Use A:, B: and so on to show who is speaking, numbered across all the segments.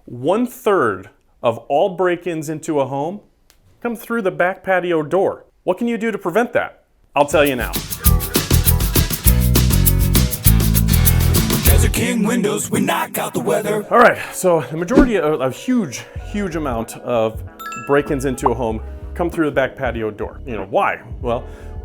A: 1/3 of all break-ins into a home come through the back patio door. What can you do to prevent that? I'll tell you now.
B: Desert King windows, we knock out the weather.
A: All right, so the majority of a huge amount of break-ins into a home come through the back patio door. You know, why? Well,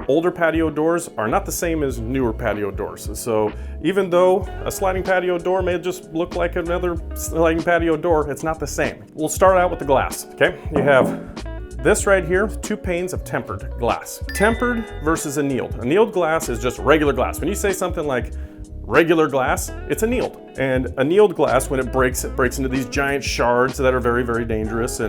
A: older patio doors are not the same as newer patio doors. So even though a sliding patio door may just look like another sliding patio door, it's not the same. We'll start out with the glass, okay? You have this right here, 2 panes of tempered glass. Tempered versus annealed. Annealed glass is just regular glass. When you say something like regular glass, it's annealed. And annealed glass, when it breaks into these giant shards that are very, very dangerous,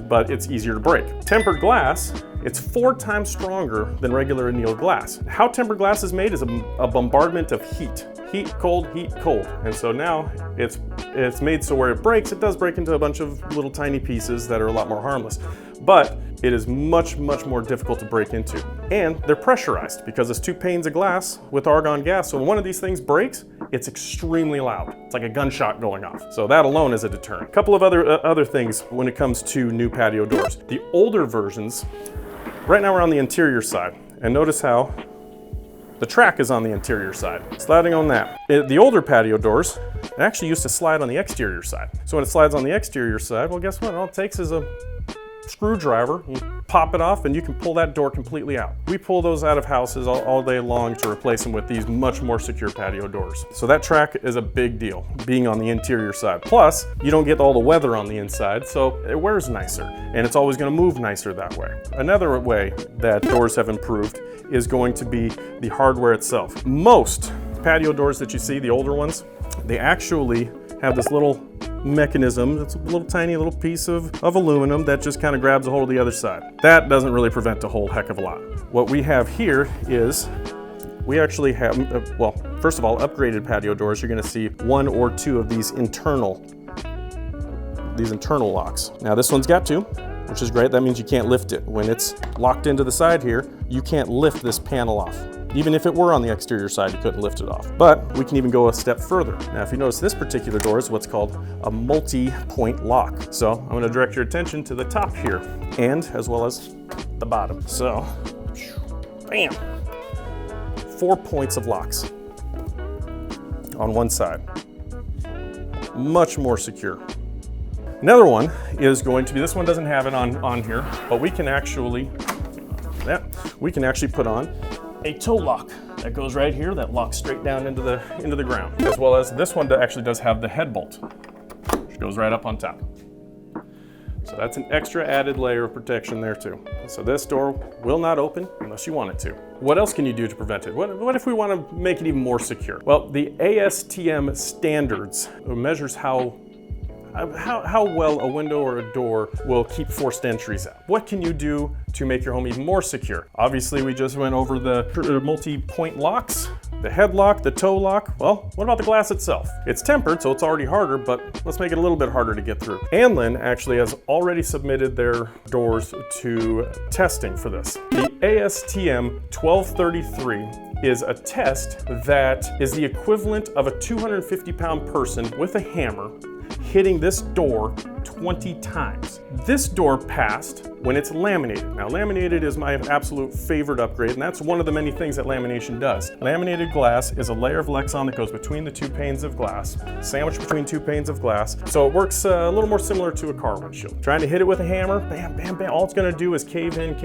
A: but it's easier to break. Tempered glass, it's 4 times stronger than regular annealed glass. How tempered glass is made is a bombardment of heat. Heat, cold, and so now it's made so where it breaks, it does break into a bunch of little tiny pieces that are a lot more harmless. But it is much more difficult to break into. And they're pressurized because it's 2 panes of glass with argon gas. So when one of these things breaks, it's extremely loud. It's like a gunshot going off. So that alone is a deterrent. A couple of other things when it comes to new patio doors. The older versions, right now we're on the interior side. And notice how the track is on the interior side, sliding on that. The older patio doors, it actually used to slide on the exterior side. So when it slides on the exterior side, well, guess what? All it takes is a screwdriver, you pop it off and you can pull that door completely out. We pull those out of houses all day long to replace them with these much more secure patio doors. So that track is a big deal, being on the interior side. Plus, you don't get all the weather on the inside, so it wears nicer, and it's always gonna move nicer that way. Another way that doors have improved is going to be the hardware itself. Most patio doors that you see, the older ones, they actually have this little mechanism. It's a little tiny little piece of aluminum that just kind of grabs a hold of the other side. That doesn't really prevent a whole heck of a lot. What we have here is we actually have, well, first of all, upgraded patio doors. You're going to see 1 or 2 of these internal locks. Now this one's got 2, which is great. That means you can't lift it. When it's locked into the side here, you can't lift this panel off. Even if it were on the exterior side, you couldn't lift it off. But we can even go a step further. Now, if you notice, this particular door is what's called a multi-point lock. So I'm gonna direct your attention to the top here, and as well as the bottom. So, bam, 4 points of locks on one side. Much more secure. Another one is going to be, this one doesn't have it on here, but we can actually put on a toe lock that goes right here that locks straight down into the ground, as well as this one that actually does have the head bolt, which goes right up on top. So that's an extra added layer of protection there too. So this door will not open unless you want it to. What else can you do to prevent it? What if we want to make it even more secure? Well, the ASTM standards measures how well a window or a door will keep forced entries out. What can you do to make your home even more secure? Obviously, we just went over the multi-point locks, the head lock, the toe lock. Well, what about the glass itself? It's tempered, so it's already harder, but let's make it a little bit harder to get through. Annealed actually has already submitted their doors to testing for this. The ASTM 1233 is a test that is the equivalent of a 250-pound person with a hammer hitting this door 20 times. This door passed when it's laminated. Now, laminated is my absolute favorite upgrade, and that's one of the many things that lamination does. Laminated glass is a layer of Lexan that goes between the 2 panes of glass, sandwiched between 2 panes of glass, so it works a little more similar to a car windshield. Trying to hit it with a hammer, bam, bam, bam, all it's gonna do is cave in.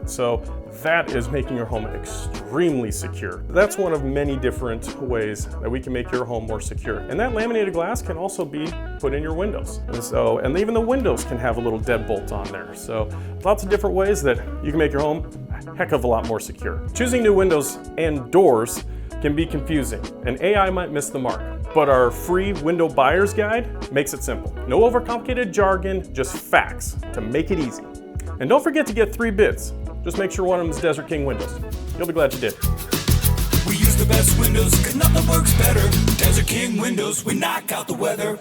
A: So that is making your home extremely secure. That's one of many different ways that we can make your home more secure. And that laminated glass can also be put in your windows. And even the windows can have a little deadbolt on there. So lots of different ways that you can make your home a heck of a lot more secure. Choosing new windows and doors can be confusing, and AI might miss the mark. But our free window buyer's guide makes it simple. No overcomplicated jargon, just facts to make it easy. And don't forget to get 3 bids. Just make sure one of them is Desert King windows. You'll be glad you did.
B: We use the best windows, 'cause nothing works better. Desert King windows, we knock out the weather.